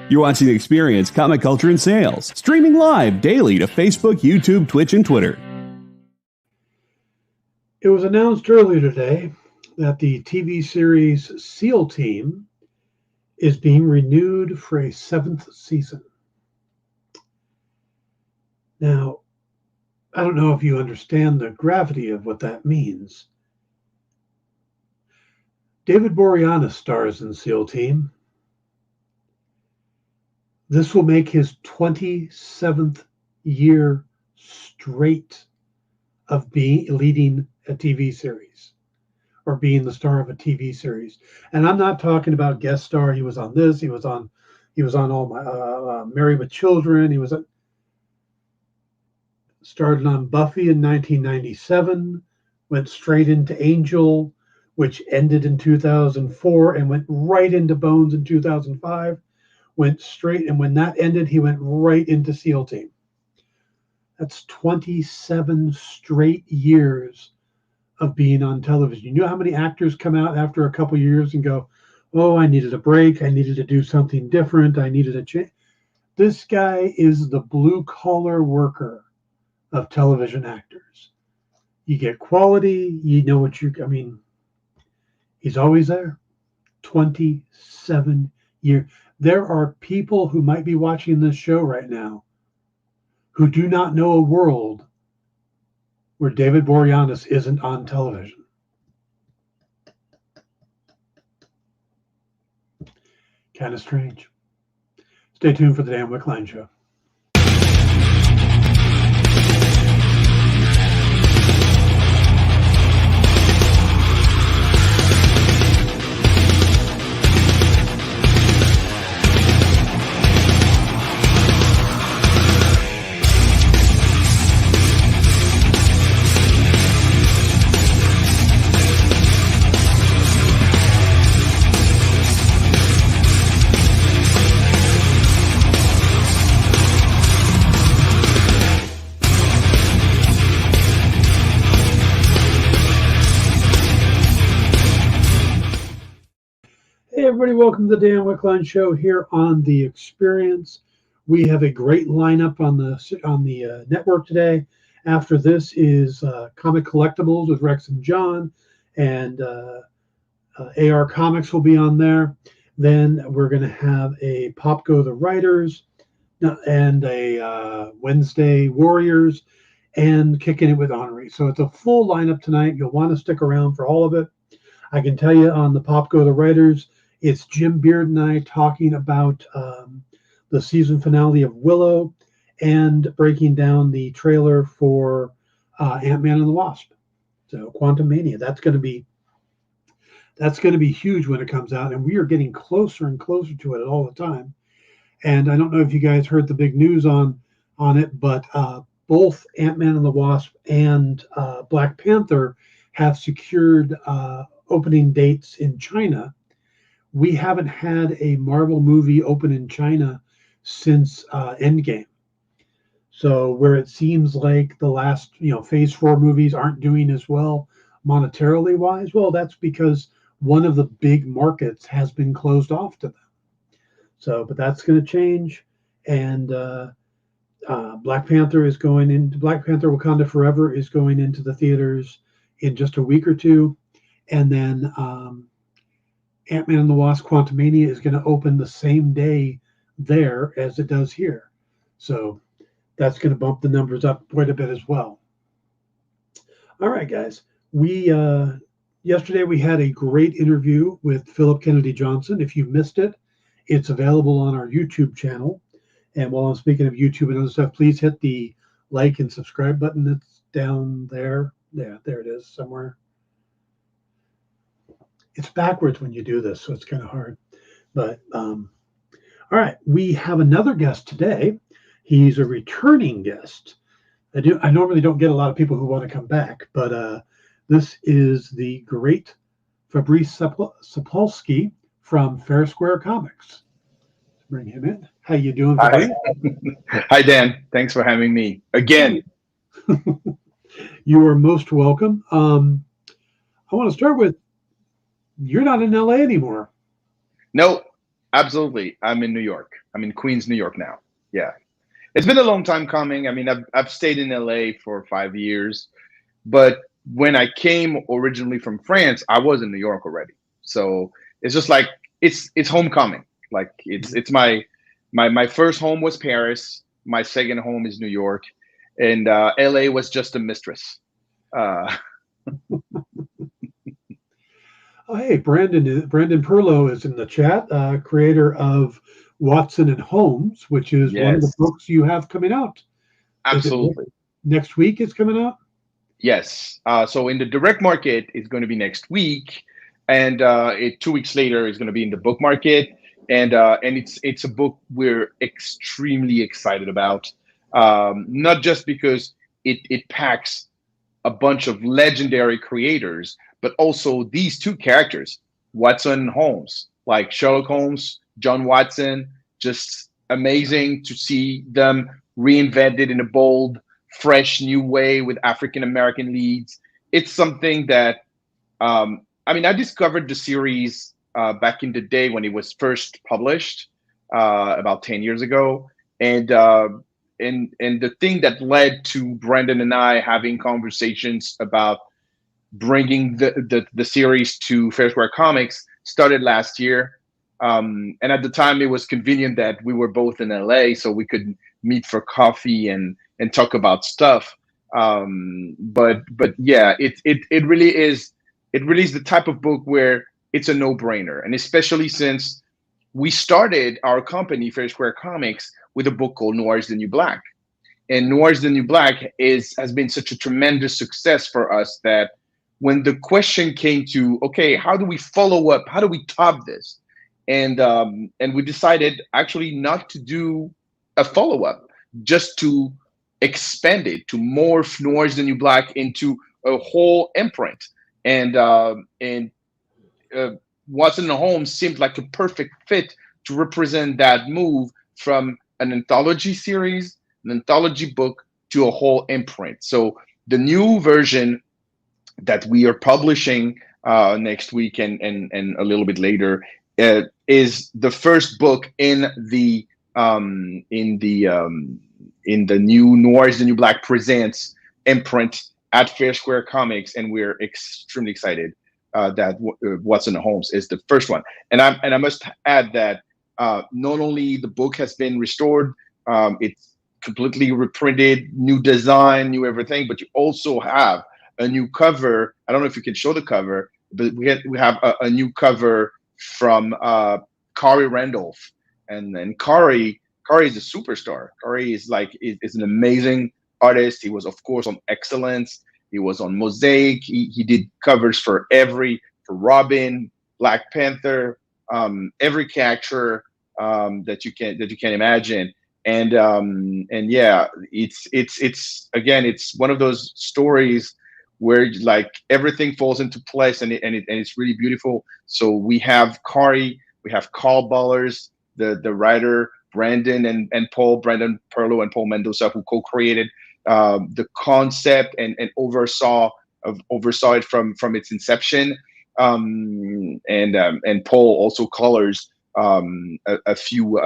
You're watching Experience Comic Culture and Sales, streaming live daily to Facebook, YouTube, Twitch, and Twitter. It was announced earlier today that the TV series SEAL Team is being renewed for a 7th season. Now, I don't know if you understand the gravity of what that means. David Boreanaz stars in SEAL Team. This will make his 27th year straight of leading a TV series or being the star of a TV series. And I'm not talking about guest star. He was on this. He was on all my Married with Children. He was started on Buffy in 1997, went straight into Angel, which ended in 2004, and went right into Bones in 2005. Went straight, and when that ended, he went right into SEAL Team. That's 27 straight years of being on television. You know how many actors come out after a couple years and go, oh, I needed a break. I needed to do something different. I needed a change. This guy is the blue-collar worker of television actors. You get quality. You know what he's always there. 27 years. There are people who might be watching this show right now who do not know a world where David Boreanaz isn't on television. Kind of strange. Stay tuned for the Dan Wickline Show. Hey everybody, welcome to the Dan Wickline Show here on The Experience. We have a great lineup on the network today. After this is Comic Collectibles with Rex and John, and AR Comics will be on there. Then we're going to have a Pop Go the Writers and a Wednesday Warriors and Kicking It with Honorary. So it's a full lineup tonight. You'll want to stick around for all of it. I can tell you on the Pop Go the Writers, it's Jim Beard and I talking about the season finale of Willow and breaking down the trailer for Ant-Man and the Wasp. So Quantumania, that's going to be huge when it comes out, and we are getting closer and closer to it all the time. And I don't know if you guys heard the big news on it, but both Ant-Man and the Wasp and Black Panther have secured opening dates in China. We haven't had a Marvel movie open in China since Endgame. So where it seems like the last, Phase 4 movies aren't doing as well monetarily wise, well, that's because one of the big markets has been closed off to them. So, but that's going to change. And Black Panther Wakanda Forever is going into the theaters in just a week or two. And then Ant-Man and the Wasp Quantumania is going to open the same day there as it does here. So that's going to bump the numbers up quite a bit as well. All right, guys. Yesterday we had a great interview with Philip Kennedy Johnson. If you missed it, it's available on our YouTube channel. And while I'm speaking of YouTube and other stuff, please hit the like and subscribe button that's down there. Yeah, there it is somewhere. It's backwards when you do this, so it's kind of hard. But all right, we have another guest today. He's a returning guest. I normally don't get a lot of people who want to come back, but this is the great Fabrice Sapolsky from FairSquare Comics. Let's bring him in. How you doing, Fabrice? Hi. Hi, Dan. Thanks for having me again. You are most welcome. I want to start with, you're not in LA anymore. No, Absolutely. I'm in New York. I'm in Queens, New York now. Yeah. It's been a long time coming. I mean, I've stayed in LA for 5 years, but when I came originally from France, I was in New York already. So it's just like it's homecoming. Like it's my first home was Paris. My second home is New York, and LA was just a mistress. Uh, Oh, hey, Brandon Perlow is in the chat, creator of Watson and Holmes, which is one of the yes, books you have coming out. Is it absolutely. next week? It's coming out. Yes. So in the direct market, it's going to be next week, and 2 weeks later is going to be in the book market, and it's a book we're extremely excited about. Not just because it packs a bunch of legendary creators, but also these two characters, Watson and Holmes, like Sherlock Holmes, John Watson, just amazing to see them reinvented in a bold, fresh new way with African American leads. It's something that I mean, I discovered the series back in the day when it was first published about 10 years ago, and and the thing that led to Brandon and I having conversations about bringing the series to FairSquare Comics started last year. And at the time, it was convenient that we were both in LA, so we could meet for coffee and talk about stuff. But yeah, it really is the type of book where it's a no brainer, and especially since we started our company FairSquare Comics with a book called Noir is the New Black, and Noir is the New Black is has been such a tremendous success for us that when the question came to, okay, how do we follow up? How do we top this? And we decided actually not to do a follow up, just to expand it, to morph Noir is the New Black into a whole imprint. And Watson and Holmes seemed like a perfect fit to represent that move from an anthology series, an anthology book, to a whole imprint. So the new version that we are publishing next week and a little bit later is the first book in the new Noir is the New Black presents imprint at FairSquare Comics, and we're extremely excited that Watson and Holmes is the first one. And I must add that not only the book has been restored, it's completely reprinted, new design, new everything, but you also have a new cover. I don't know if you can show the cover, but we have a new cover from Kari Randolph, and then Kari is a superstar. Kari is an amazing artist. He was, of course, on Excellence. He was on Mosaic. He did covers for Robin, Black Panther, every character that you can imagine. And yeah, it's again, it's one of those stories where like everything falls into place, and it's really beautiful. So we have Kari, we have Carl Ballers, the writer, Brandon Perlow and Paul Mendoza, who co-created the concept and oversaw it from its inception. And Paul also colors a few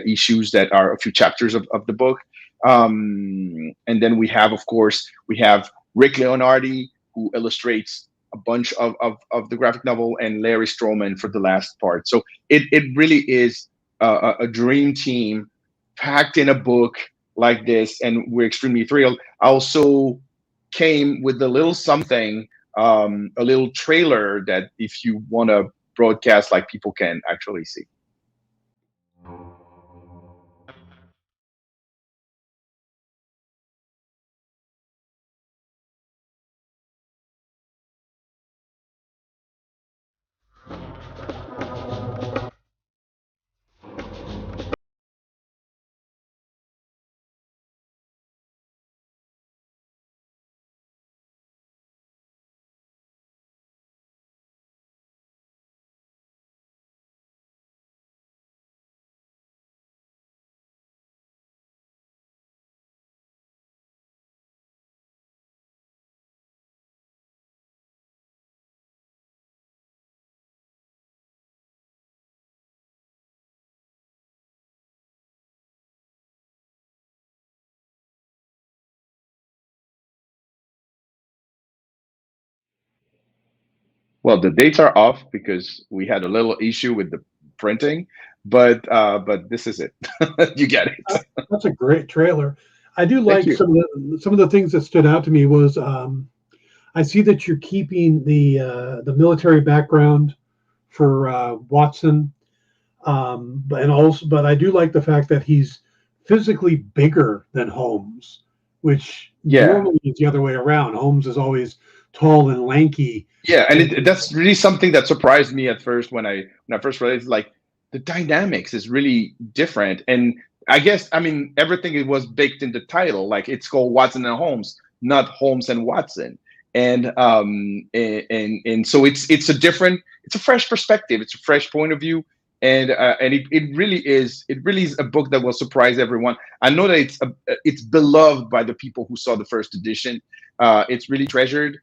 issues that are a few chapters of the book. And then we have Rick Leonardi, who illustrates a bunch of the graphic novel, and Larry Stroman for the last part. So it really is a dream team packed in a book like this, and we're extremely thrilled. I also came with a little something, a little trailer that if you want to broadcast, like people can actually see. Well, the dates are off because we had a little issue with the printing, but this is it. You get it. That's a great trailer. I do Thank like you. some of the things that stood out to me was I see that you're keeping the military background for Watson, but I do like the fact that he's physically bigger than Holmes, which Yeah. normally is the other way around. Holmes is always tall and lanky. Yeah, and And that's really something that surprised me at first when I first read it. It's like the dynamics is really different, and I guess I mean everything it was baked in the title. Like it's called Watson and Holmes, not Holmes and Watson, and so it's a fresh perspective, it's a fresh point of view, and it really is a book that will surprise everyone. I know that it's beloved by the people who saw the first edition. It's really treasured.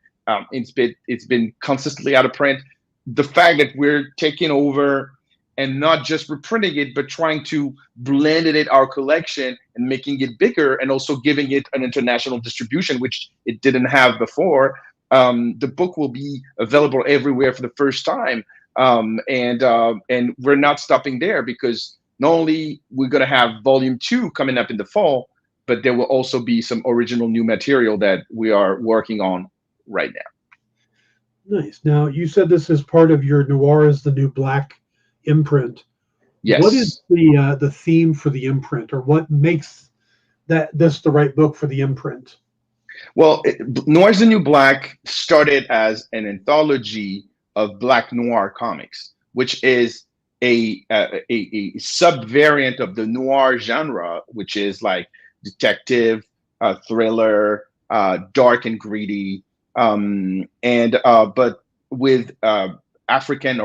It's been consistently out of print. The fact that we're taking over and not just reprinting it, but trying to blend it in our collection and making it bigger, and also giving it an international distribution, which it didn't have before. The book will be available everywhere for the first time, and we're not stopping there, because not only we're going to have volume 2 coming up in the fall, but there will also be some original new material that we are working on right now. nice. Now you said this is part of your Noir is the New Black imprint. What Yes. is the theme for the imprint, or what makes this the right book for the imprint? Well, Noir's the New Black started as an anthology of Black noir comics, which is a sub-variant of the noir genre, which is like detective, thriller, dark and greedy, and but with African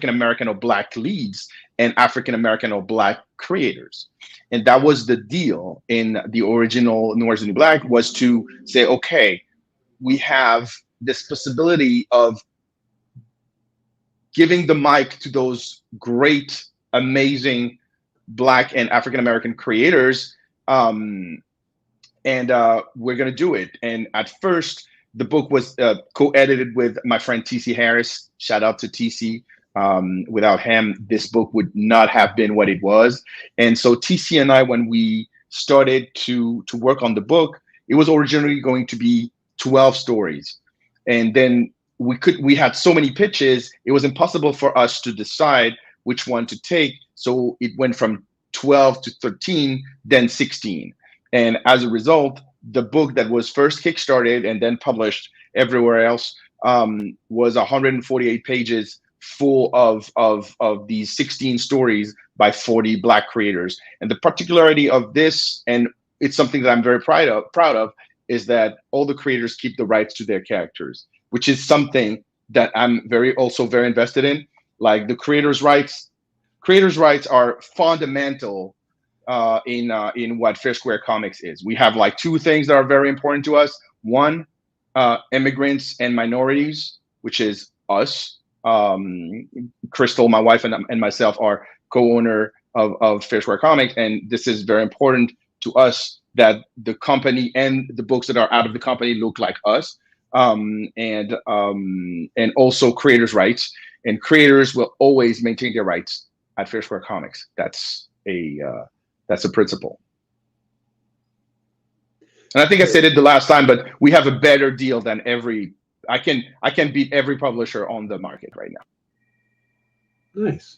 American or Black leads and African American or Black creators. And that was the deal in the original Noir is the New Black, was to say, okay, we have this possibility of giving the mic to those great, amazing Black and African American creators, and we're gonna do it. And at first, the book was co-edited with my friend TC Harris. Shout out to TC. Without him, this book would not have been what it was. And so TC and I, when we started to work on the book, it was originally going to be 12 stories, and then we had so many pitches, it was impossible for us to decide which one to take. So it went from 12 to 13, then 16. And as a result, the book that was first kickstarted and then published everywhere else was 148 pages, full of these 16 stories by 40 Black creators. And the particularity of this, and it's something that I'm very proud of, is that all the creators keep the rights to their characters, which is something that I'm also very invested in. Like the creators' rights are fundamental in what FairSquare Comics is. We have like two things that are very important to us. One, immigrants and minorities, which is us. Crystal, my wife, and myself are co-owner of FairSquare Comics, and this is very important to us, that the company and the books that are out of the company look like us, and also creators' rights. And creators will always maintain their rights at FairSquare Comics. That's a principle. And I think I said it the last time, but we have a better deal than I can beat every publisher on the market right now. Nice.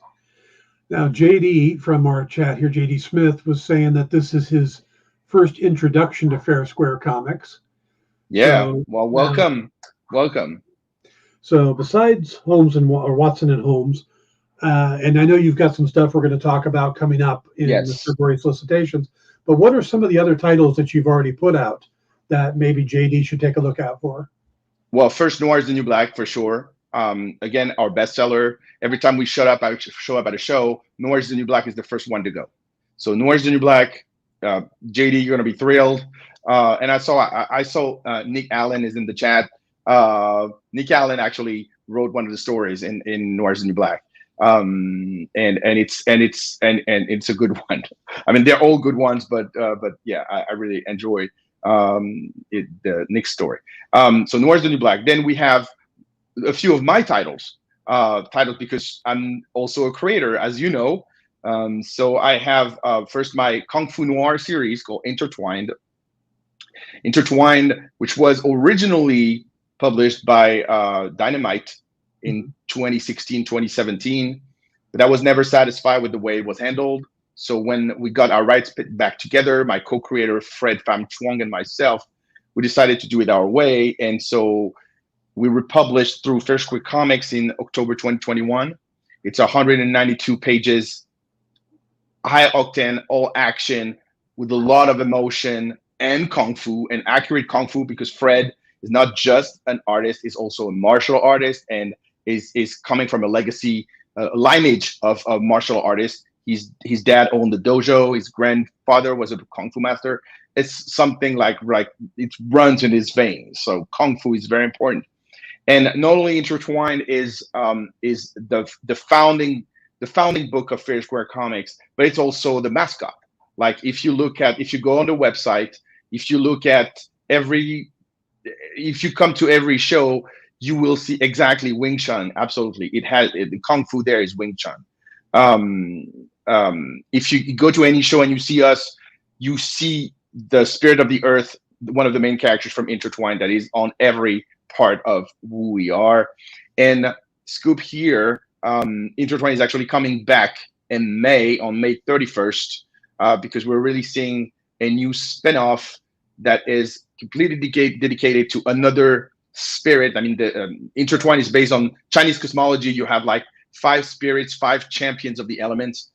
Now, JD from our chat here, JD Smith, was saying that this is his first introduction to FairSquare Comics. Yeah. So, well, welcome. So besides Holmes or Watson and Holmes, and I know you've got some stuff we're going to talk about coming up in the February solicitations, but what are some of the other titles that you've already put out that maybe JD should take a look out for? Well, first, Noir is the New Black, for sure. Again, our bestseller. Every time we show up at a show, Noir is the New Black is the first one to go. So Noir is the New Black. JD, you're going to be thrilled. And I saw Nick Allen is in the chat. Nick Allen actually wrote one of the stories in Noir is the New Black. And it's a good one. I mean, they're all good ones, but yeah, I really enjoy the Nick's story. So Noir is the New Black. Then we have a few of my titles, because I'm also a creator, as you know. So I have first my Kung Fu Noir series called Intertwined, which was originally published by Dynamite in 2016, 2017, but I was never satisfied with the way it was handled. So when we got our rights back together, my co-creator Fred Pham Chuang and myself, we decided to do it our way. And so we republished through FairSquare Comics in October 2021. It's 192 pages, high octane, all action, with a lot of emotion and kung fu, and accurate kung fu, because Fred is not just an artist, he's also a martial artist, and is coming from a legacy lineage of martial artists. His dad owned the dojo, his grandfather was a kung fu master. It's something like it runs in his veins. So kung fu is very important. And not only Intertwined is the founding book of FairSquare Comics, but it's also the mascot. Like if you go on the website, if you come to every show, you will see exactly Wing Chun. Absolutely, the kung fu there is Wing Chun. If you go to any show and you see us, you see the Spirit of the Earth, one of the main characters from Intertwined, that is on every part of who we are. And scoop here, Intertwined is actually coming back in May, on May 31st, because we're releasing a new spinoff that is completely dedicated to another spirit. I mean, the Intertwined is based on Chinese cosmology. You have like 5 spirits, 5 champions of the elements.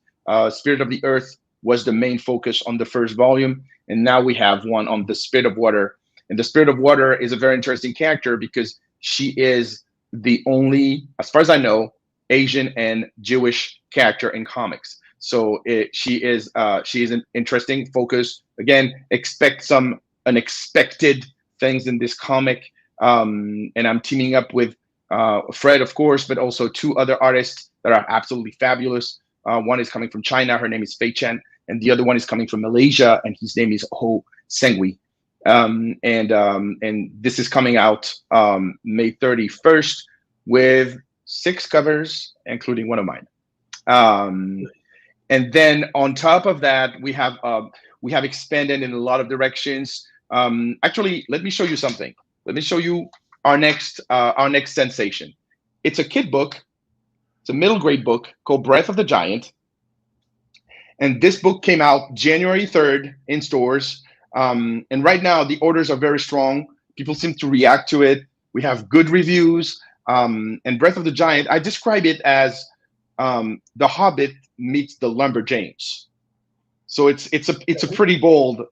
Spirit of the Earth was the main focus on the first volume, and now we have one on the Spirit of Water. And the Spirit of Water is a very interesting character because she is the only, as far as I know, Asian and Jewish character in comics. So she is an interesting focus. Again, expect some unexpected things in this comic. And I'm teaming up with Fred, of course, but also 2 other artists that are absolutely fabulous. One is coming from China, her name is Fei Chen, and the other one is coming from Malaysia, and his name is Ho Sengwi. And this is coming out May 31st with 6 covers, including one of mine. And then on top of that, we have expanded in a lot of directions. Actually, let me show you something. Let me show you our next sensation. It's a kid book. It's a middle grade book called Breath of the Giant. And this book came out January 3rd in stores. And right now the orders are very strong. People seem to react to it. We have good reviews. And Breath of the Giant, I describe it as The Hobbit meets the Lumberjanes. So it's a pretty bold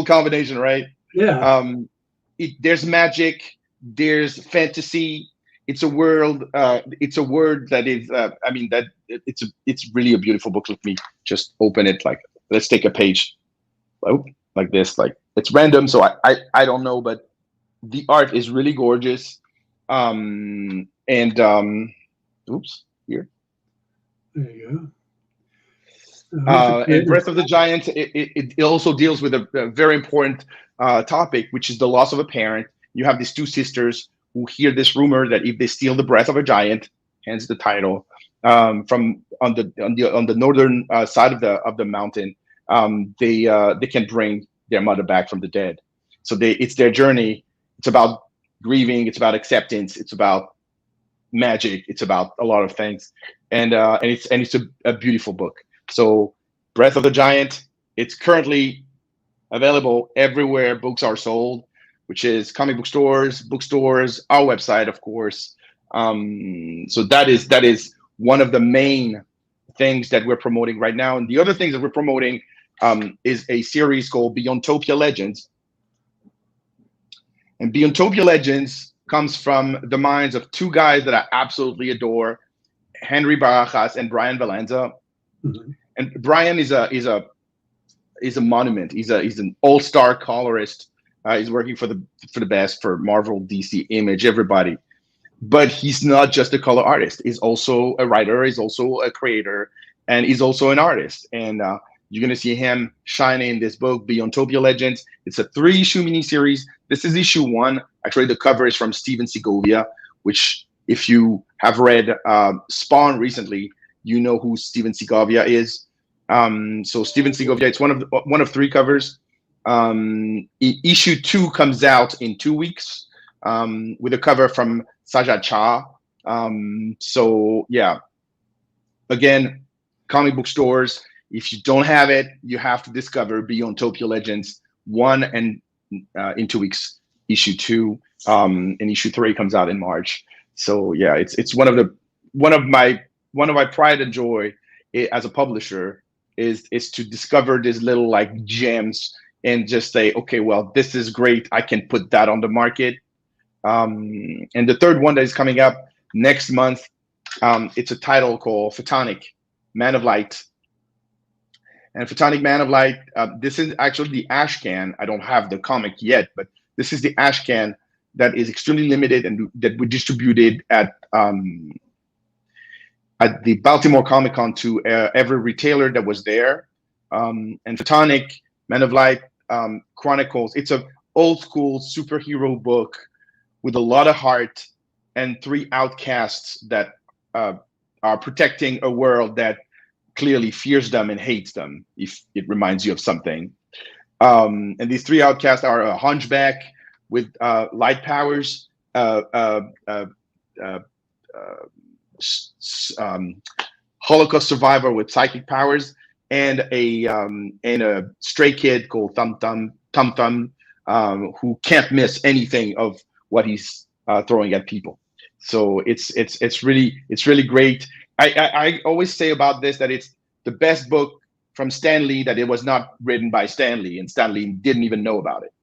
combination, right? Yeah. There's magic, there's fantasy. It's a world. It's a word that is. It's really a beautiful book. Let me just open it. Like, let's take a page, like this. Like, it's random, so I don't know, but the art is really gorgeous. Oops, here. There you go. And Breath of the Giant, it also deals with a very important topic, which is the loss of a parent. You have these 2 sisters who hear this rumor that if they steal the breath of a giant, hence the title, from on the northern side of the mountain, they can bring their mother back from the dead. So it's their journey. It's about grieving. It's about acceptance. It's about magic. It's about a lot of things, and it's a beautiful book. So Breath of the Giant, it's currently available everywhere books are sold, which is comic book stores, our website, of course. So that is one of the main things that we're promoting right now. And the other things that we're promoting is a series called Beyondtopia Legends. And Beyondtopia Legends comes from the minds of 2 guys that I absolutely adore, Henry Barajas and Brian Valenza. Mm-hmm. And Brian is a monument. He's an all-star colorist. He's working for the best, for Marvel, DC, Image, everybody. But he's not just a color artist. He's also a writer. He's also a creator, and he's also an artist. And you're gonna see him shining in this book, Beyondtopia Legends. It's a 3-issue miniseries. This is issue 1. Actually, the cover is from Steven Segovia, which If you have read Spawn recently, you know who Steven Segovia is. So Steven Segovia, it's one of three covers. Issue 2 comes out in 2 weeks with a cover from Saja Cha. So yeah, again, comic book stores. If you don't have it, you have to discover Beyond Topia Legends 1 and in 2 weeks, issue 2, and issue 3 comes out in March. So yeah, it's one of my pride and joy as a publisher is to discover these little like gems and just say, okay, well, this is great. I can put that on the market. And the third one that is coming up next month, it's a title called Photonik, Man of Light. And Photonik, Man of Light, this is actually the ash can. I don't have the comic yet, but this is the ash can that is extremely limited and that we distributed at the Baltimore Comic Con to every retailer that was there. And Photonik, Man of Light, chronicles. It's a old school superhero book with a lot of heart and 3 outcasts that are protecting a world that clearly fears them and hates them, if it reminds you of something. And these 3 outcasts are a hunchback with light powers, Holocaust survivor with psychic powers, and a stray kid called Tum Tum, who can't miss anything of what he's throwing at people. So it's really great. I always say about this that it's the best book from Stan Lee that it was not written by Stan Lee, and Stan Lee didn't even know about it.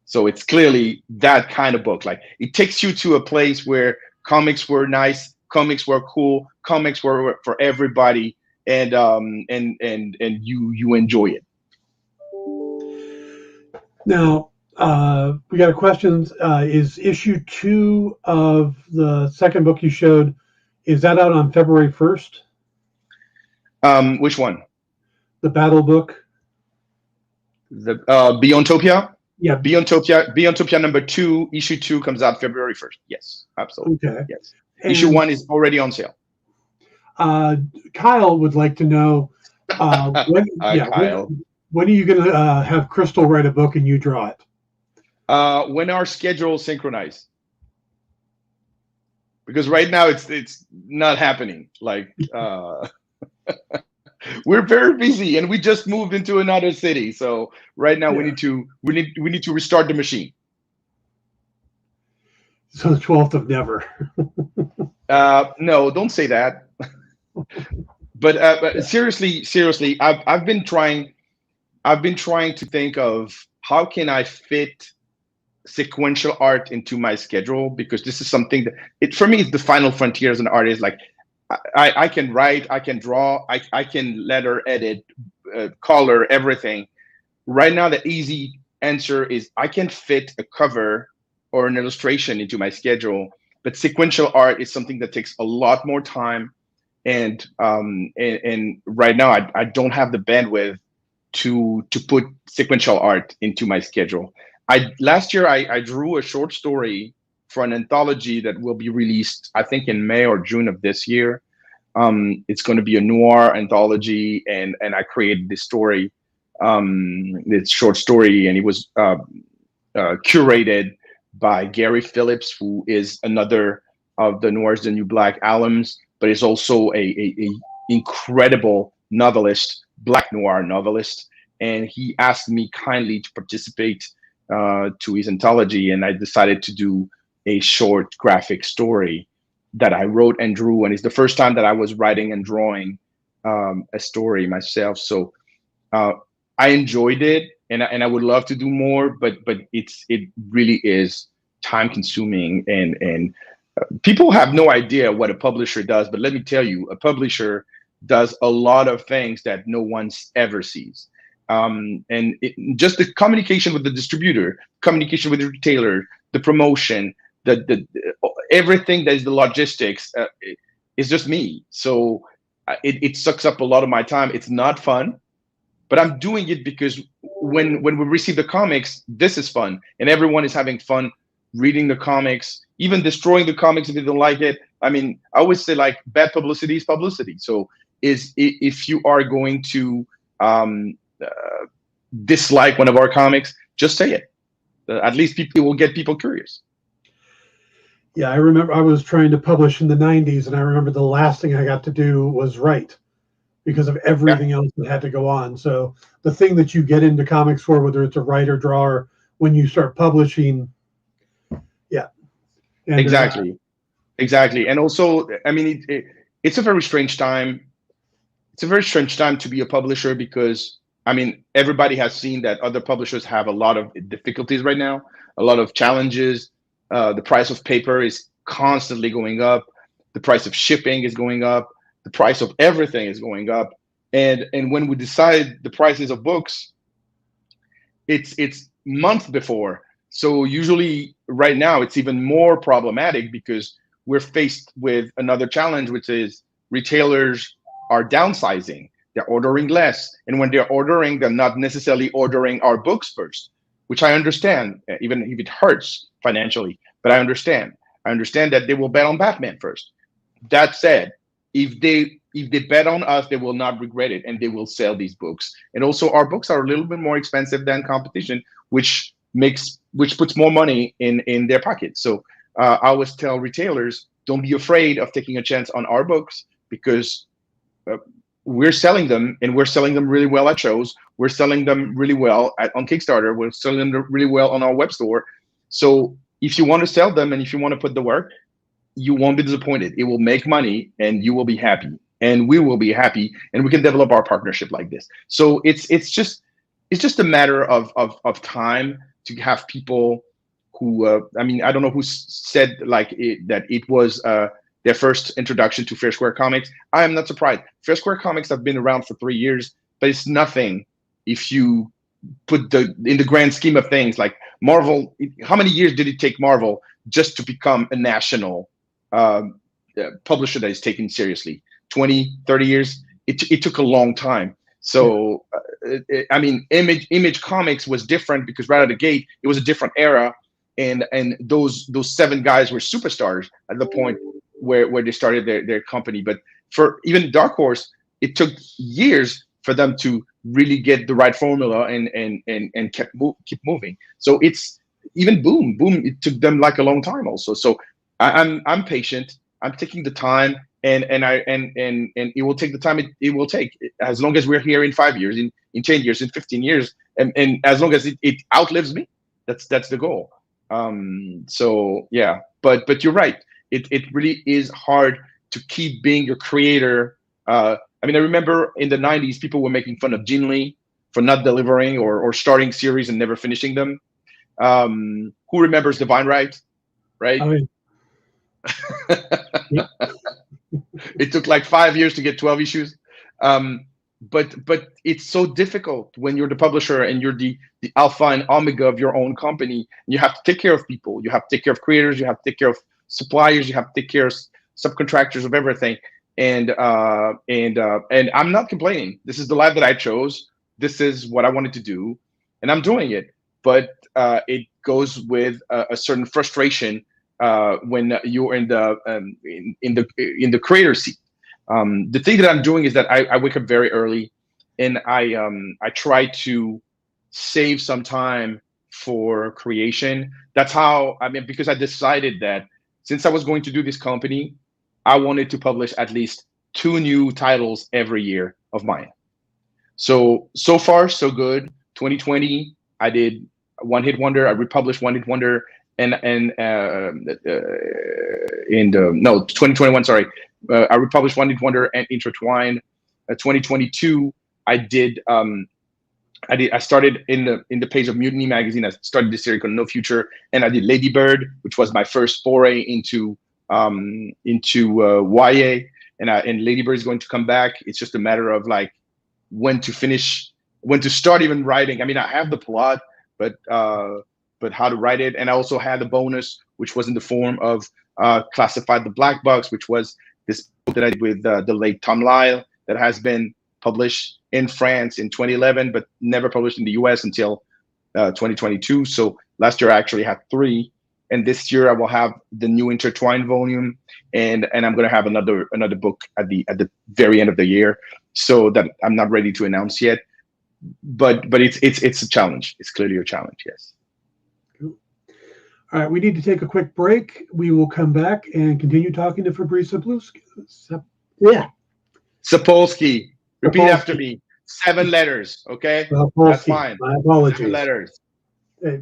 So it's clearly that kind of book. Like, it takes you to a place where comics were nice, comics were cool, comics were for everybody, and you enjoy it. Now, we got a question. Is issue 2 of the second book you showed, is that out on February 1st? Which one? The battle book. The Beyond Topia? Yeah. Beyond Topia number 2, issue 2 comes out February 1st. Yes, absolutely. Okay. Yes. And issue 1 is already on sale. Kyle would like to know when are you going to have Crystal write a book and you draw it? When our schedules synchronize. Because right now it's not happening. Like we're very busy, and we just moved into another city. So right now we need to restart the machine. So the 12th of never. No, don't say that. But seriously, I've been trying to think of how can I fit sequential art into my schedule, because this is something that for me, it's the final frontier as an artist. Like I can write, I can draw, I can letter edit, color, everything. Right now, the easy answer is I can fit a cover or an illustration into my schedule, but sequential art is something that takes a lot more time. And right now I don't have the bandwidth to put sequential art into my schedule. Last year I drew a short story for an anthology that will be released, I think, in May or June of this year. It's going to be a noir anthology, and I created this story, this short story, and it was curated by Gary Phillips, who is another of the Noir is the New Black alums, but is also a incredible novelist, Black noir novelist. And he asked me kindly to participate to his anthology, and I decided to do a short graphic story that I wrote and drew, and it's the first time that I was writing and drawing a story myself. So I enjoyed it, and I would love to do more, but it really is time consuming, and people have no idea what a publisher does. But let me tell you, a publisher does a lot of things that no one ever sees. Just the communication with the distributor, communication with the retailer, the promotion, the everything that is the logistics is just me. So it sucks up a lot of my time. It's not fun, but I'm doing it because when we receive the comics, this is fun, and everyone is having fun reading the comics, even destroying the comics if they don't like it. I mean, I always say like bad publicity is publicity. So if you are going to dislike one of our comics, just say it. At least people will get people curious. Yeah, I remember I was trying to publish in the 90s, and I remember the last thing I got to do was write because of everything else that had to go on. So the thing that you get into comics for, whether it's a writer, drawer, when you start publishing, yeah. And Exactly. And also, I mean, it's a very strange time. It's a very strange time to be a publisher because, I mean, everybody has seen that other publishers have a lot of difficulties right now, a lot of challenges. The price of paper is constantly going up. The price of shipping is going up. The price of everything is going up. And when we decide the prices of books, it's months before. So usually right now it's even more problematic because we're faced with another challenge, which is retailers are downsizing. They're ordering less. And when they're ordering, they're not necessarily ordering our books first, which I understand, even if it hurts financially, but I understand. I understand that they will bet on Batman first. That said, if they bet on us, they will not regret it, and they will sell these books. And also, our books are a little bit more expensive than competition, which puts more money in their pockets. So I always tell retailers, don't be afraid of taking a chance on our books because we're selling them, and we're selling them really well at shows. We're selling them really well on Kickstarter. We're selling them really well on our web store. So if you want to sell them and if you want to put the work, you won't be disappointed. It will make money and you will be happy and we will be happy, and we can develop our partnership like this. So it's just a matter of time to have people who, I mean, I don't know who said like that it was their first introduction to FairSquare Comics. I am not surprised. FairSquare Comics have been around for 3 years, but it's nothing if you put in the grand scheme of things. Like Marvel, how many years did it take Marvel just to become a national publisher that is taken seriously? 20, 30 years? It took a long time. So, I mean, Image Comics was different because right out of the gate, it was a different era. And those 7 guys were superstars at the point where they started their company. But for even Dark Horse, it took years for them to really get the right formula and keep moving. So it's even Boom, it took them like a long time also. So I'm patient. I'm taking the time, and it will take the time it will take, as long as we're here in 5 years, in 10 years, in 15 years, and as long as it outlives me. That's the goal. So yeah, but you're right. It really is hard to keep being a creator. I mean, I remember in the 90s, people were making fun of Gene Lee for not delivering or starting series and never finishing them. Who remembers Divine Right? Right? I mean, It took like 5 years to get 12 issues. But it's so difficult when you're the publisher and you're the alpha and omega of your own company. You have to take care of people. You have to take care of creators. You have to take care of suppliers. You have to take care of subcontractors of everything. And I'm not complaining. This is the life that I chose. This is what I wanted to do, and I'm doing it. But it goes with a certain frustration when you're in the creator seat. The thing that I'm doing is that I wake up very early, and I try to save some time for creation. That's how, I mean, because I decided that since I was going to do this company, I wanted to publish at least 2 new titles every year of mine. So far, so good. 2020, I did One Hit Wonder. I republished One Hit Wonder, and 2021. Sorry, I republished One Hit Wonder and Intertwine. 2022, I started in the page of Mutiny magazine. I started this series called No Future, and I did Lady Bird, which was my first foray into YA, and Lady Bird is going to come back. It's just a matter of like when to start even writing. I mean, I have the plot, but how to write it. And I also had a bonus, which was in the form of Classified the Black Box, which was this book that I did with the late Tom Lyle, that has been published in France in 2011, but never published in the US until 2022. So last year I actually had 3. And this year I will have the new Intertwined volume, and I'm going to have another book at the very end of the year. So that I'm not ready to announce yet, but it's a challenge. It's clearly a challenge. Yes. Cool. All right, we need to take a quick break. We will come back and continue talking to Fabrice Sapolsky. Sapolsky. Repeat Sapolsky. after me. 7 letters. Okay. Sapolsky. That's fine. My apologies. 7 letters.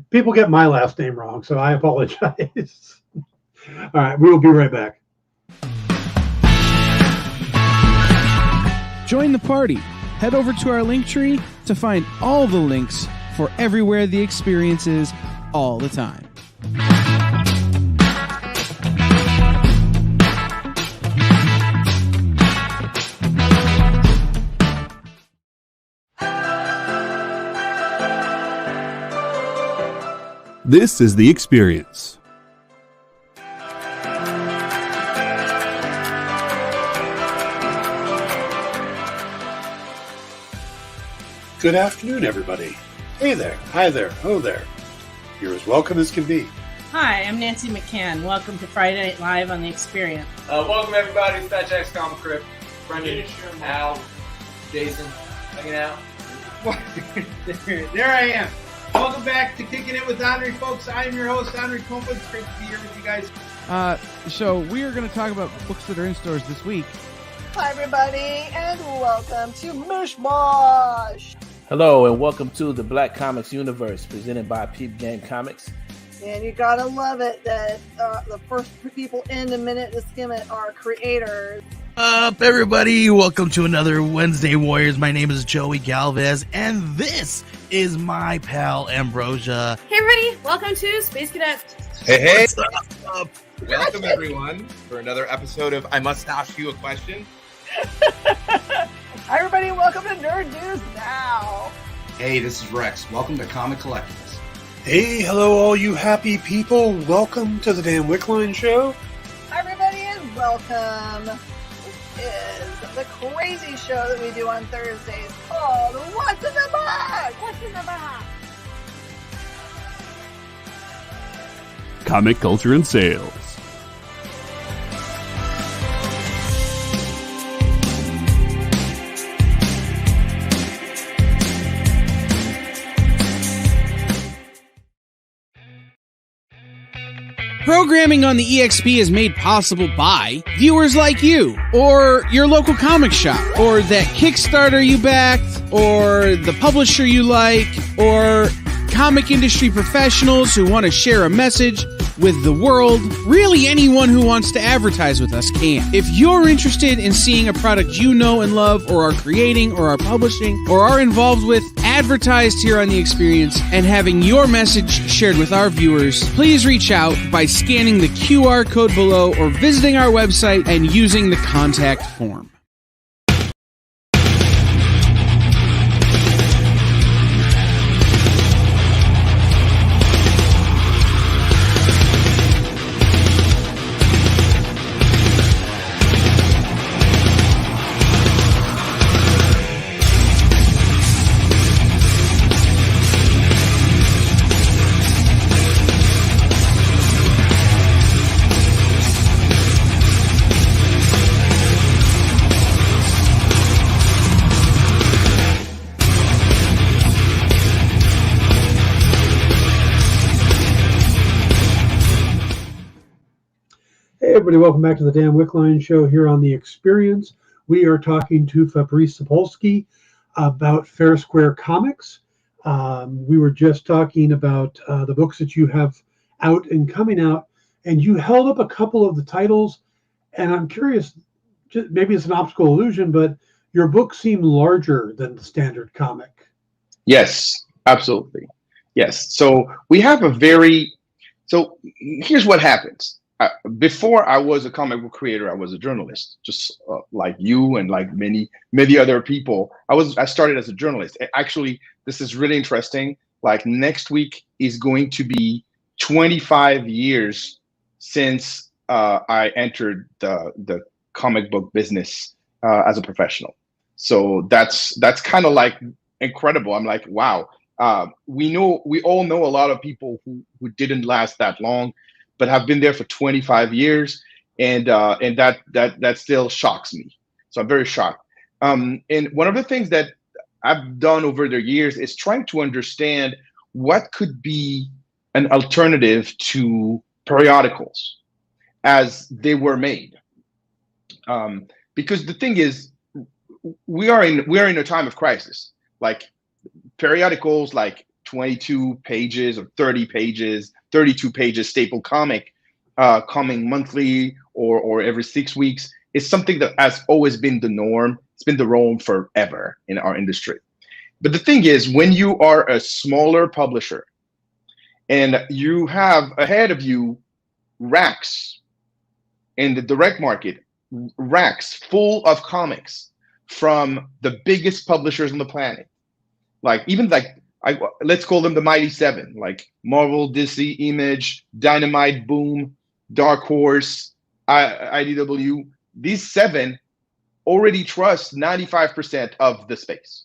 People get my last name wrong, so I apologize. All right, we will be right back. Join the party. Head over to our link tree to find all the links for everywhere the experience is all the time. This is The Experience. Good afternoon, everybody. Hey there, hi there, ho there. You're as welcome as can be. Hi, I'm Nancy McCann. Welcome to Friday Night Live on The Experience. Welcome, everybody. It's Fat Jack's Comic Crypt. Brendan, Al, Jason, hanging out. There I am. Welcome back to Kicking It with Henry, folks. I am your host, Henry Kumpa. It's great to be here with you guys. So we are going to talk about books that are in stores this week. Hi, everybody, and welcome to Mishmash. Hello, and welcome to the Black Comics Universe, presented by Peep Game Comics. And you gotta love it that the first people in the minute to skim it are creators. Up, everybody! Welcome to another Wednesday Warriors. My name is Joey Galvez, and this is my pal Ambrosia. Hey, everybody! Welcome to Space Cadet. Hey! What's up? Welcome, everyone, for another episode of I Must Ask You a Question. Hi, everybody! Welcome to Nerd News Now. Hey, this is Rex. Welcome to Comic Collectibles. Hey, hello, all you happy people. Welcome to the Dan Wickline Show. Hi, everybody, and welcome. Is the crazy show that we do on Thursdays called What's in the Box? What's in the Box? Comic culture and sales. Programming on the EXP is made possible by viewers like you, or your local comic shop, or that Kickstarter you backed, or the publisher you like, or comic industry professionals who want to share a message with the world. Really, anyone who wants to advertise with us can. If you're interested in seeing a product you know and love, or are creating, or are publishing, or are involved with, advertised here on The Experience, and having your message shared with our viewers, please reach out by scanning the QR code below or visiting our website and using the contact form. Everybody, welcome back to the Dan Wickline Show here on The Experience. We are talking to Fabrice Sapolsky about FairSquare Comics. We were just talking about the books that you have out and coming out, and you held up a couple of the titles, and I'm curious, maybe it's an optical illusion, but your books seem larger than the standard comic. Yes, absolutely. Yes. So we have so here's what happens. Before I was a comic book creator, I was a journalist, just like you and like many other people. I started as a journalist. Actually, this is really interesting. Like next week is going to be 25 years since I entered the comic book business as a professional. So that's kind of like incredible. I'm like, wow. We all know a lot of people who didn't last that long. but have been there for 25 years, and that still shocks me. So I'm very shocked. And one of the things that I've done over the years is trying to understand what could be an alternative to periodicals as they were made. Because the thing is, we are in a time of crisis. Like periodicals, like 22 pages or 30 pages, 32 pages staple comic, coming monthly or every 6 weeks, is something that has always been the norm. It's been the norm forever in our industry. But the thing is, when you are a smaller publisher and you have ahead of you racks in the direct market, racks full of comics from the biggest publishers on the planet, let's call them the Mighty Seven, like Marvel, DC, Image, Dynamite, Boom, Dark Horse, IDW. These 7 already trust 95% of the space.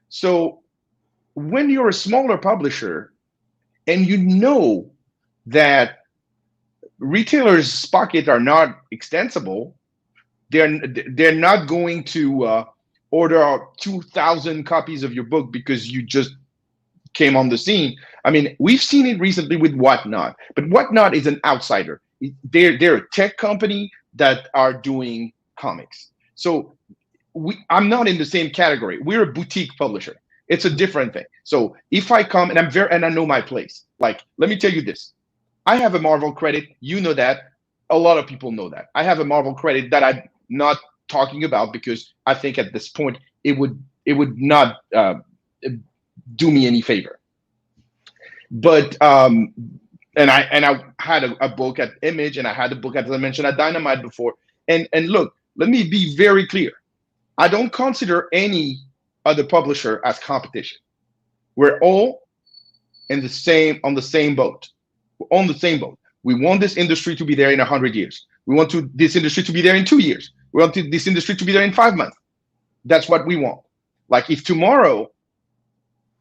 So when you're a smaller publisher and you know that retailers' pockets are not extensible, they're not going to order 2,000 copies of your book because you just came on the scene. I mean, we've seen it recently with Whatnot, but Whatnot is an outsider. They're a tech company that are doing comics. So I'm not in the same category. We're a boutique publisher. It's a different thing. So if I come and I know my place, like, let me tell you this. I have a Marvel credit. You know that. A lot of people know that. I have a Marvel credit that I'm not talking about because I think at this point it would not do me any favor. But and I had a book at Image, and I had a book, as I mentioned, at Dynamite before. And look, let me be very clear. I don't consider any other publisher as competition. We're all on the same boat. We're on the same boat. We want this industry to be there in 100 years. We want this industry to be there in 2 years. We want this industry to be there in 5 months. That's what we want. Like if tomorrow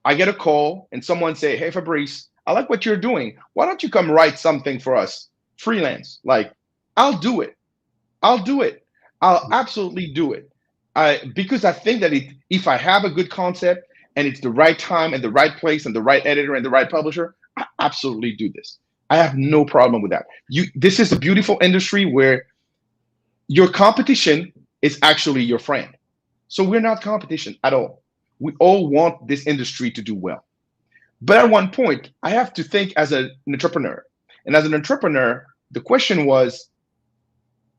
I get a call and someone say, "Hey, Fabrice, I like what you're doing. Why don't you come write something for us freelance?" Like, I'll do it. I'll absolutely do it. Because I think that if I have a good concept and it's the right time and the right place and the right editor and the right publisher, I absolutely do this. I have no problem with that. This is a beautiful industry where your competition is actually your friend. So we're not competition at all. We all want this industry to do well. But at one point, I have to think as an entrepreneur. And as an entrepreneur, the question was,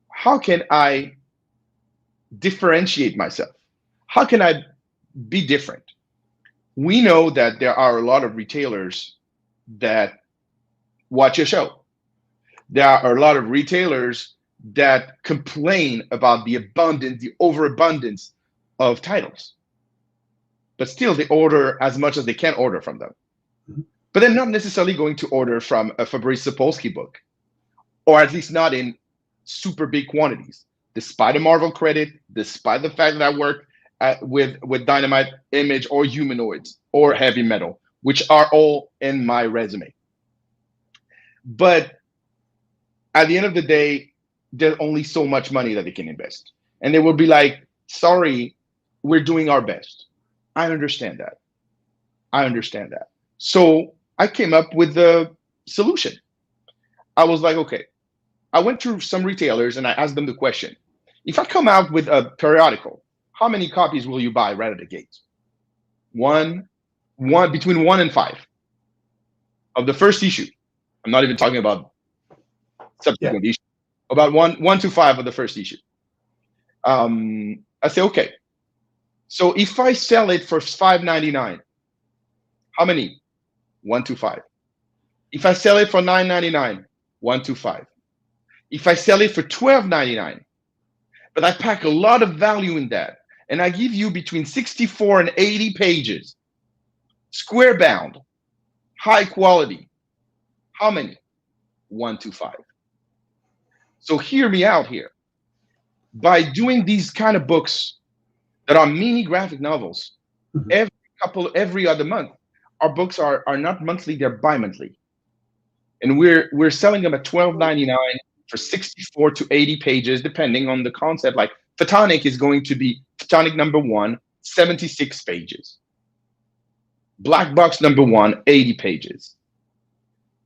how can I differentiate myself? How can I be different? We know that there are a lot of retailers that watch your show. There are a lot of retailers that complain about the overabundance of titles. But still, they order as much as they can order from them. But they're not necessarily going to order from a Fabrice Sapolsky book, or at least not in super big quantities, despite a Marvel credit, despite the fact that I work with Dynamite, Image, or Humanoids, or Heavy Metal, which are all in my resume. But at the end of the day, there's only so much money that they can invest. And they will be like, sorry, we're doing our best. I understand that. So I came up with the solution. I was like, okay, I went to some retailers and I asked them the question. If I come out with a periodical, how many copies will you buy right at the gate? Between 1 and 5 of the first issue. I'm not even talking about subsequent issue. About 1 to 5 of the first issue. I say, okay. So if I sell it for $5.99, how many? 1 to 5. If I sell it for $9.99, 1 to 5. If I sell it for $12.99, but I pack a lot of value in that, and I give you between 64 and 80 pages, square bound, high quality, how many? 1 to 5. So hear me out here. By doing these kind of books that are mini graphic novels, every other month, our books are not monthly, they're bi-monthly. and we're selling them at $12.99 for 64 to 80 pages, depending on the concept. Like Photonik is going to be Photonik number 1, 76 pages. Black Box number 1, 80 pages.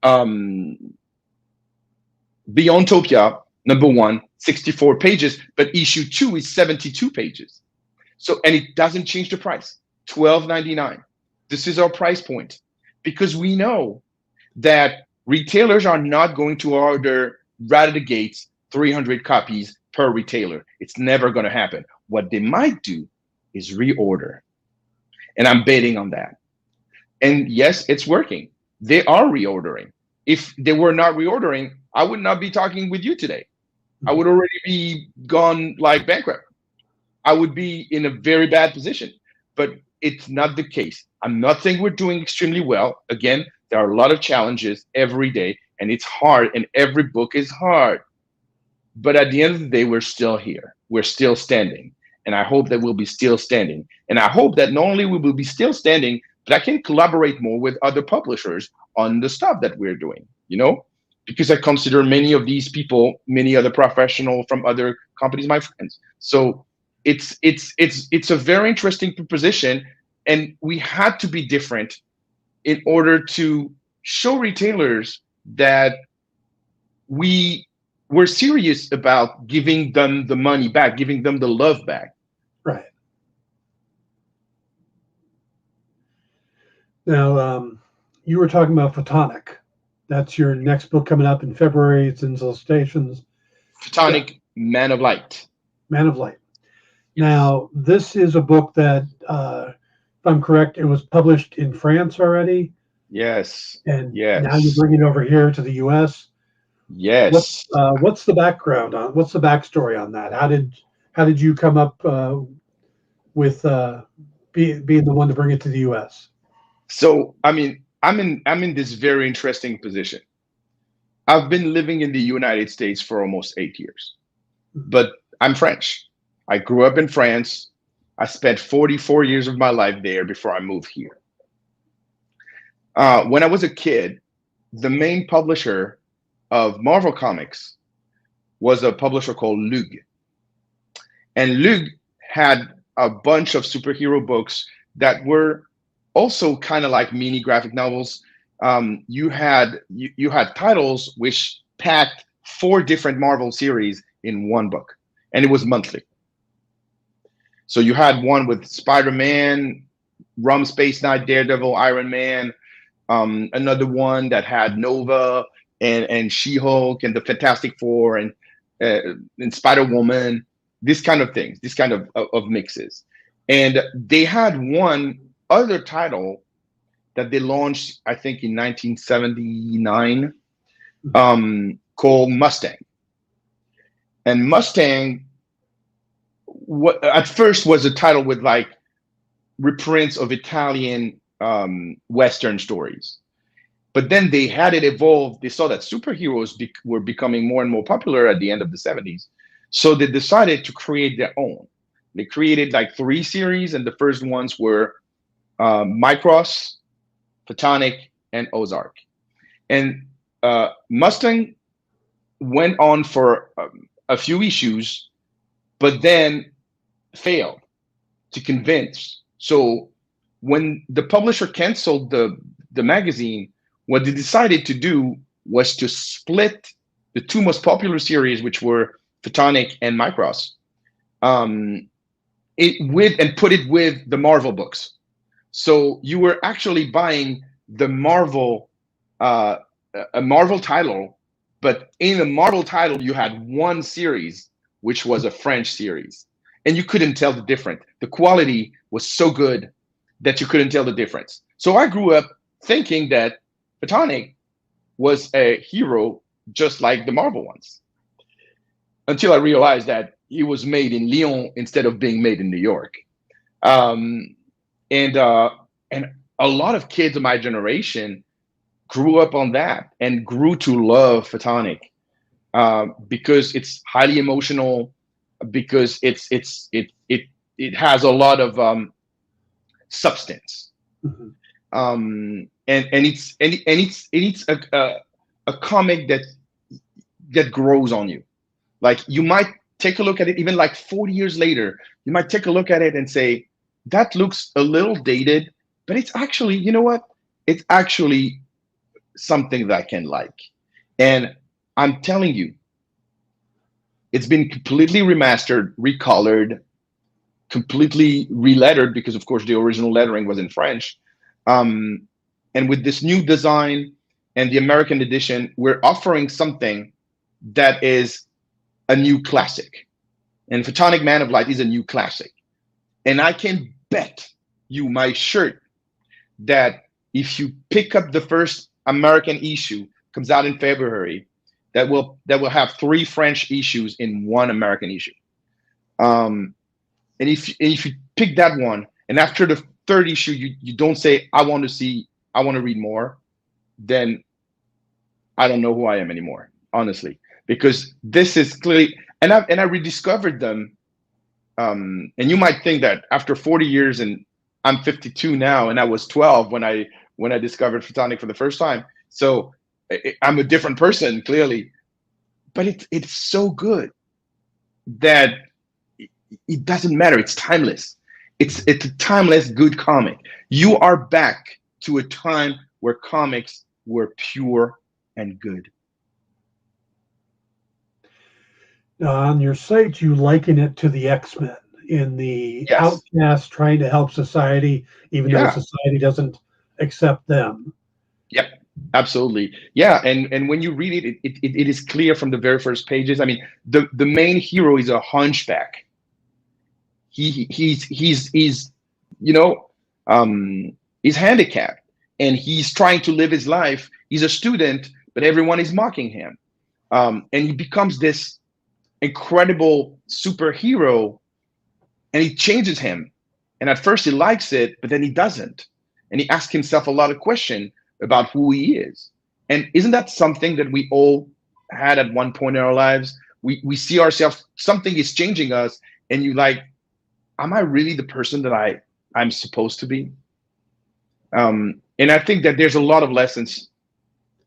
Beyondtopia number 1, 64 pages, but issue 2 is 72 pages. So, and it doesn't change the price, $12.99. This is our price point, because we know that retailers are not going to order right at the gates 300 copies per retailer. It's never going to happen. What they might do is reorder. And I'm betting on that. And yes, it's working. They are reordering. If they were not reordering, I would not be talking with you today. I would already be gone like bankrupt. I would be in a very bad position, but it's not the case. I'm not saying we're doing extremely well. Again, there are a lot of challenges every day, and it's hard, and every book is hard. But at the end of the day, we're still here. We're still standing. And I hope that we'll be still standing. And I hope that not only we will be still standing, but I can collaborate more with other publishers on the stuff that we're doing, because I consider many of these people, many other professionals from other companies, my friends. So it's a very interesting proposition, and we had to be different in order to show retailers that we were serious about giving them the money back, giving them the love back. Right. Now, you were talking about Photonik. That's your next book coming up in February. It's in Illustrations. Photonik, Man of Light. Man of Light. Now, this is a book that, if I'm correct, it was published in France already. Yes. And yes. Now you bring it over here to the U.S. Yes. What's the background on? What's the backstory on that? How did you come up with being the one to bring it to the U.S.? So, I mean, I'm in this very interesting position. I've been living in the United States for almost 8 years, but I'm French. I grew up in France. I spent 44 years of my life there before I moved here. When I was a kid, the main publisher of Marvel Comics was a publisher called Lug. And Lug had a bunch of superhero books that were also kind of like mini graphic novels. You had titles which packed 4 different Marvel series in one book, and it was monthly. So you had one with Spider-Man, Rum Space Knight, Daredevil, Iron Man, another one that had Nova and She-Hulk and the Fantastic Four and Spider-Woman, this kind of things, this kind of mixes. And they had one other title that they launched, I think, in 1979, called Mustang. And Mustang, what at first was a title with like reprints of Italian Western stories. But then they had it evolve. They saw that superheroes were becoming more and more popular at the end of the 70s. So they decided to create their own. They created like 3 series, and the first ones were Micros, Photonik, and Ozark. And Mustang went on for a few issues, but then failed to convince. So when the publisher canceled the magazine, what they decided to do was to split the 2 most popular series, which were Photonik and Micros, and put it with the Marvel books. So you were actually buying the Marvel, a Marvel title, but in the Marvel title, you had one series, which was a French series. And you couldn't tell the difference. The quality was so good that you couldn't tell the difference. So I grew up thinking that Photonik was a hero just like the Marvel ones, until I realized that he was made in Lyon instead of being made in New York. And a lot of kids of my generation grew up on that and grew to love Photonik because it's highly emotional, because it has a lot of substance, and it's a a comic that grows on you. Like, you might take a look at it even like 40 years later. You might take a look at it and say, that looks a little dated, but it's actually, you know what? It's actually something that I can like. And I'm telling you, it's been completely remastered, recolored, completely relettered, because of course the original lettering was in French. And with this new design and the American edition, we're offering something that is a new classic. And Photonik Man of Light is a new classic. And I can bet you my shirt that if you pick up the first American issue, comes out in February, that will have 3 French issues in one American issue. And if you pick that one, and after the 3rd issue you don't say, I want to read more, then I don't know who I am anymore, honestly, because this is clearly, and I rediscovered them. And you might think that after 40 years, and I'm 52 now, and I was 12 when I discovered Photonik for the first time. So I'm a different person, clearly, but it's so good that it doesn't matter. It's timeless. It's a timeless, good comic. You are back to a time where comics were pure and good. Now, on your site, you liken it to the X-Men in the outcasts trying to help society, even though society doesn't accept them. Yep, absolutely. Yeah, and when you read it, it is clear from the very first pages. I mean, the main hero is a hunchback. He's handicapped, and he's trying to live his life. He's a student, but everyone is mocking him, and he becomes this incredible superhero, and it changes him. And at first he likes it, but then he doesn't, and he asks himself a lot of questions about who he is. And isn't that something that we all had at one point in our lives? We see ourselves, something is changing us, and you like, am I really the person that I'm supposed to be? And I think that there's a lot of lessons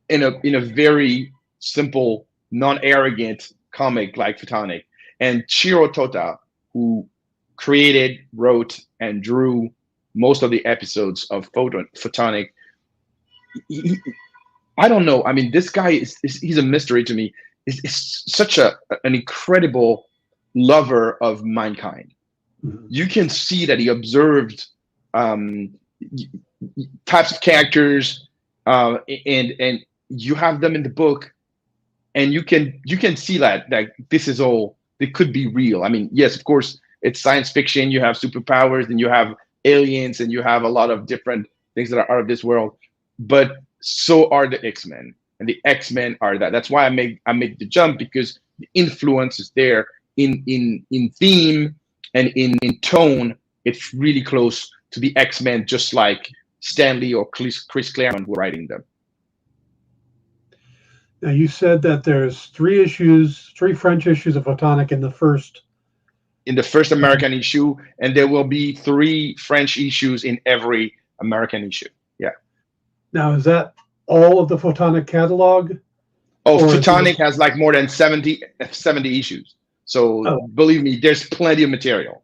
in a very simple, non-arrogant comic like Photonik. And Chiro Tota, who created, wrote, and drew most of the episodes of Photonik, I don't know. I mean, this guy he's a mystery to me. He's such an incredible lover of mankind. Mm-hmm. You can see that he observed types of characters, and you have them in the book, and you can see that this is all, it could be real. I mean, yes, of course, it's science fiction. You have superpowers, and you have aliens, and you have a lot of different things that are out of this world. But so are the X-Men, and the X-Men are that. That's why I make the jump, because the influence is there in theme and in tone. It's really close to the X-Men, just like Stan Lee or Chris Claremont were writing them. Now, you said that there's 3 French issues of Photonik in the first American issue, and there will be 3 French issues in every American issue. Yeah. Now, is that all of the Photonik catalog? Oh, Photonik has like more than 70 issues. So believe me, there's plenty of material.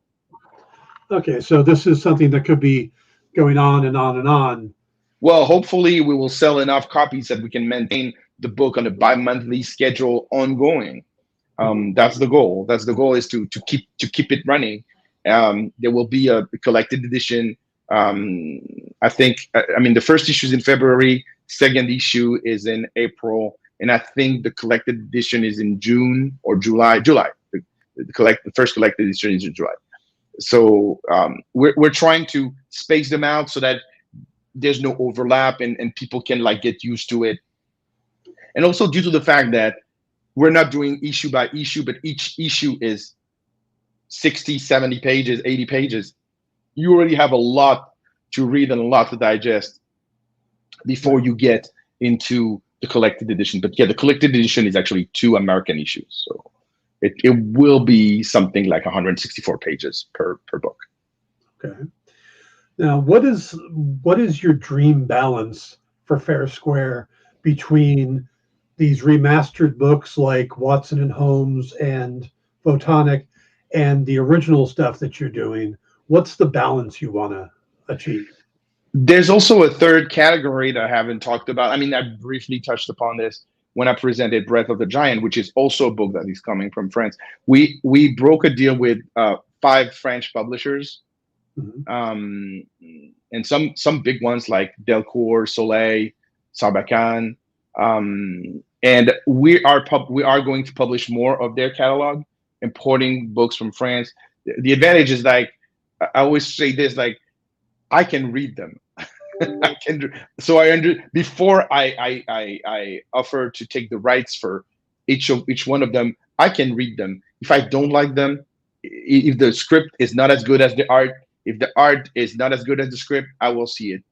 Okay, so this is something that could be going on and on and on. Well, hopefully we will sell enough copies that we can maintain the book on a bi-monthly schedule ongoing. That's the goal. That's the goal, is to keep it running. There will be a collected edition. I think, I mean, the first issue is in February, second issue is in April, and I think the collected edition is in June or July. The first collected edition is in July. So we're trying to space them out so that there's no overlap, and people can like get used to it. And also due to the fact that we're not doing issue by issue, but each issue is 60, 70 pages, 80 pages. You already have a lot to read and a lot to digest before you get into the collected edition. But yeah, the collected edition is actually 2 American issues. So it will be something like 164 pages per book. Okay. Now, what is your dream balance for FairSquare between these remastered books like Watson and Holmes and Photonik and the original stuff that you're doing, what's the balance you want to achieve? There's also a third category that I haven't talked about. I mean, I briefly touched upon this when I presented Breath of the Giant, which is also a book that is coming from France. We broke a deal with 5 French publishers, and some big ones like Delcourt, Soleil, Sarbacane, and we are going to publish more of their catalog, importing books from France. The advantage is, like, I always say this, like, I can read them. I can, so before I offer to take the rights for each one of them, I can read them. If I don't like them, if the script is not as good as the art, if the art is not as good as the script, I will see it.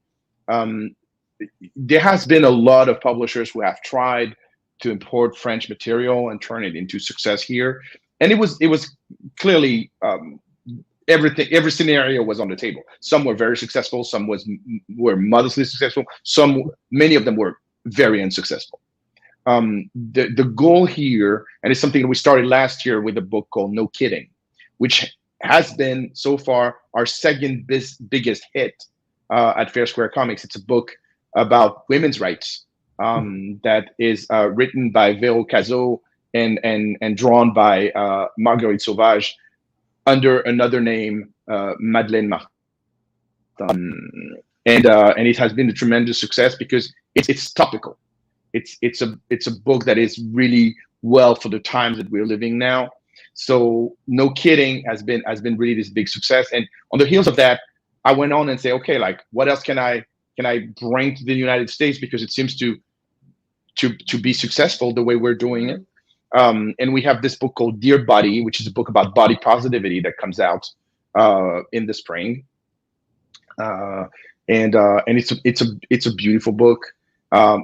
There has been a lot of publishers who have tried to import French material and turn it into success here, and it was clearly every scenario was on the table. Some were very successful, some were modestly successful, many of them were very unsuccessful. The goal here, and it's something that we started last year with a book called No Kidding, which has been so far our second biggest hit at FairSquare Comics. It's a book about women's rights that is written by Véro Cazot and drawn by Marguerite Sauvage, under another name, Madeleine Martin, and it has been a tremendous success because it's topical. It's a book that is really well for the times that we're living now. So No Kidding has been really this big success, and on the heels of that, I went on and say, okay, like, what else can I bring to the United States, because it seems to be successful the way we're doing it. And we have this book called Dear Body, which is a book about body positivity that comes out in the spring, and it's a beautiful book.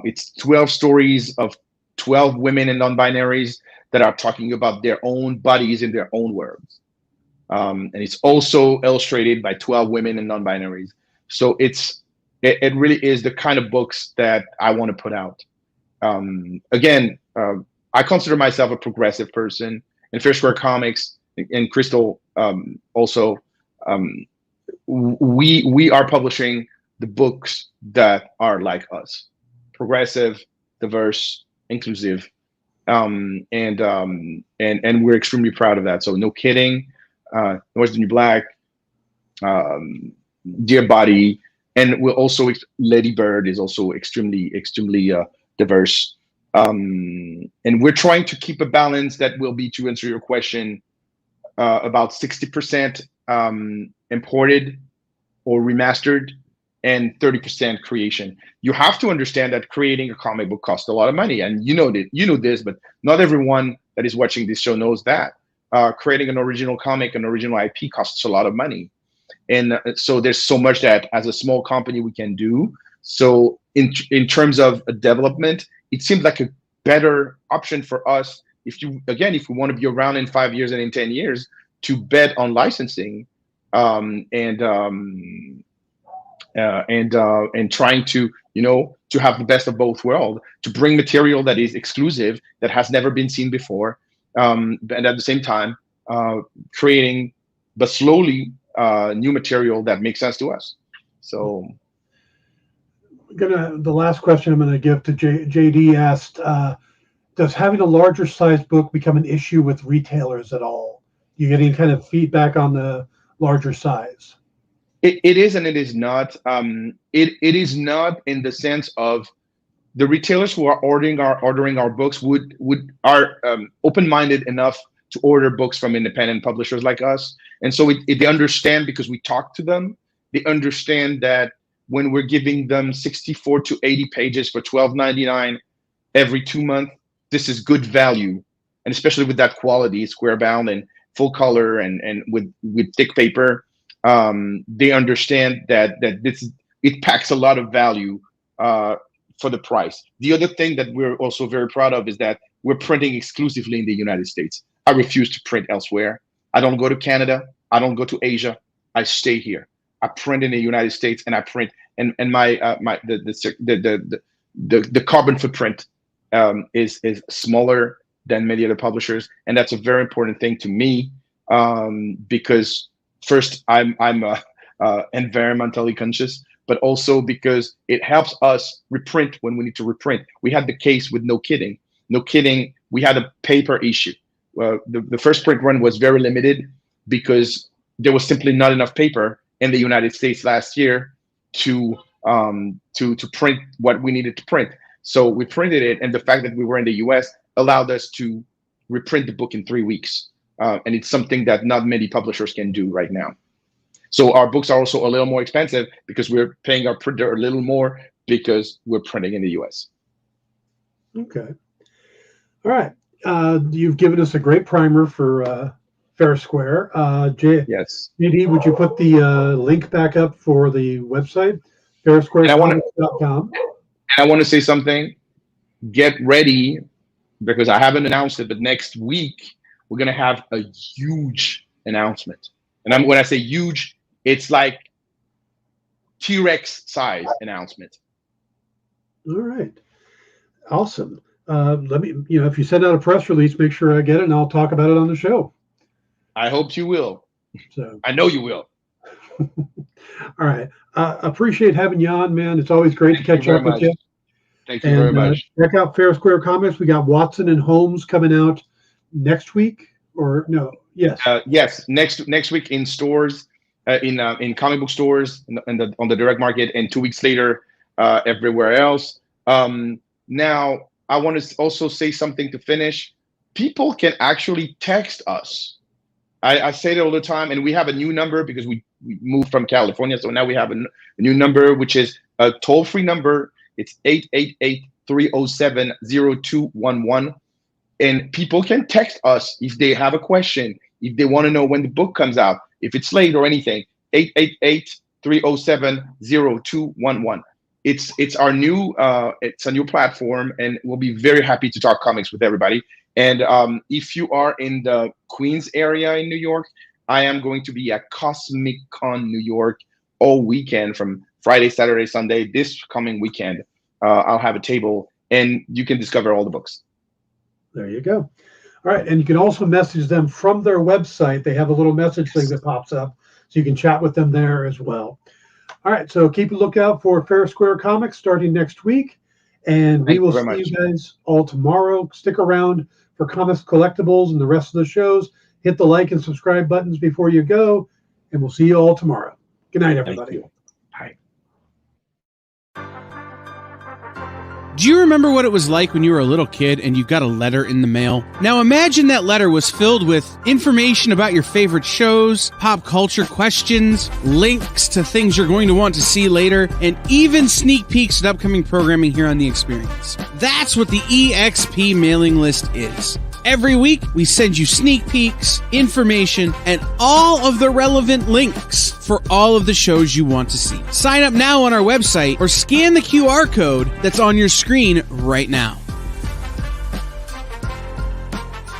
It's 12 stories of 12 women and non-binaries that are talking about their own bodies in their own words, and it's also illustrated by 12 women and non-binaries. So it really is the kind of books that I want to put out. Again. I consider myself a progressive person, and FairSquare Comics and Crystal also. We are publishing the books that are like us: progressive, diverse, inclusive, and we're extremely proud of that. So No Kidding, Noise the New Black, Dear Body, and we're also Lady Bird is also extremely diverse. And we're trying to keep a balance that will be, to answer your question, about 60% imported or remastered and 30% creation. You have to understand that creating a comic book costs a lot of money, and you know this, but not everyone that is watching this show knows that. Creating an original comic, an original IP, costs a lot of money, and so there's so much that as a small company we can do. So in terms of development, it seems like a better option for us if we want to be around in 5 years and in 10 years, to bet on licensing and trying to to have the best of both worlds, to bring material that is exclusive, that has never been seen before, and at the same time creating, but slowly, new material that makes sense to us. So. The last question I'm going to give to JD asked, does having a larger size book become an issue with retailers at all? You get any kind of feedback on the larger size? It is and it is not. It is not in the sense of the retailers who are ordering our books are open-minded enough to order books from independent publishers like us, and so they understand, because we talk to them. They understand that when we're giving them 64 to 80 pages for $12.99 every 2 months, this is good value, and especially with that quality, square bound and full color and with thick paper, they understand that it packs a lot of value for the price. The other thing that we're also very proud of is that we're printing exclusively in the United States. I refuse to print elsewhere. I don't go to Canada. I don't go to Asia. I stay here. I print in the United States, and I print, and the carbon footprint is smaller than many other publishers, and that's a very important thing to me, because first I'm environmentally conscious, but also because it helps us reprint when we need to reprint. We had the case with No Kidding. We had a paper issue. The first print run was very limited because there was simply not enough paper in the United States last year to print what we needed to print. So we printed it, and the fact that we were in the US allowed us to reprint the book in 3 weeks. And it's something that not many publishers can do right now. So our books are also a little more expensive because we're paying our printer a little more because we're printing in the US. Okay. All right. You've given us a great primer for FairSquare. Yes. JD, would you put the link back up for the website, FairSquare.com? I want to say something. Get ready, because I haven't announced it, but next week we're going to have a huge announcement. And when I say huge, it's like T-Rex size announcement. All right. Awesome. Let me, if you send out a press release, make sure I get it, and I'll talk about it on the show. I hope you will. So I know you will. All right. Appreciate having you on, man. It's always great to catch up with you. Thank you very much. Check out FairSquare Comics. We got Watson and Holmes coming out next week, or no? Yes. Yes. Next week in stores, in comic book stores, on the direct market, and 2 weeks later everywhere else. Now, I want to also say something to finish. People can actually text us. I say it all the time, and we have a new number because we moved from California, so now we have a new number, which is a toll-free number. It's 888-307-0211, and people can text us if they have a question, if they want to know when the book comes out, if it's late or anything. 888-307-0211. It's our new it's a new platform, and we'll be very happy to talk comics with everybody. And if you are in the Queens area in New York, I am going to be at Cosmic Con New York all weekend, from Friday, Saturday, Sunday. This coming weekend, I'll have a table, and you can discover all the books. There you go. All right, and you can also message them from their website. They have a little message thing that pops up, so you can chat with them there as well. All right, so keep a lookout for FairSquare Comics starting next week, and we will see you guys all tomorrow. Stick around for Comics Collectibles and the rest of the shows. Hit the like and subscribe buttons before you go, and we'll see you all tomorrow. Good night, everybody. Bye. Do you remember what it was like when you were a little kid and you got a letter in the mail? Now imagine that letter was filled with information about your favorite shows, pop culture questions, links to things you're going to want to see later, and even sneak peeks at upcoming programming here on The Experience. That's what the EXP mailing list is. Every week, we send you sneak peeks, information, and all of the relevant links for all of the shows you want to see. Sign up now on our website or scan the QR code that's on your screen right now.